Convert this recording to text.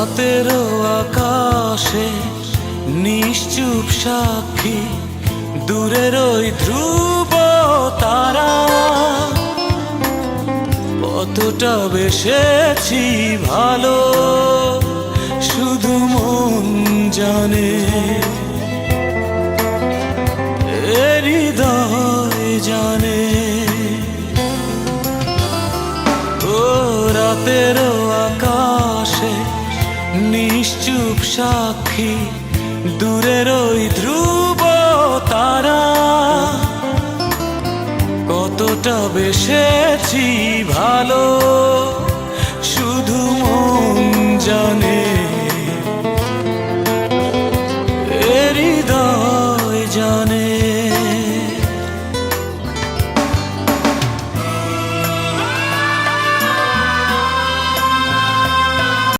রাতেরও আকাশে নিশ্চুপ সাক্ষী দূরের ওই ধ্রুব তারা। কতটা বেসেছি ভালো শুধু মন জানে, এ হৃদয় জানে। ও রাতেরও আকাশে নিশ্চুপ সাক্ষী দূরের ওই ধ্রুব তারা। কতটা বেসেছি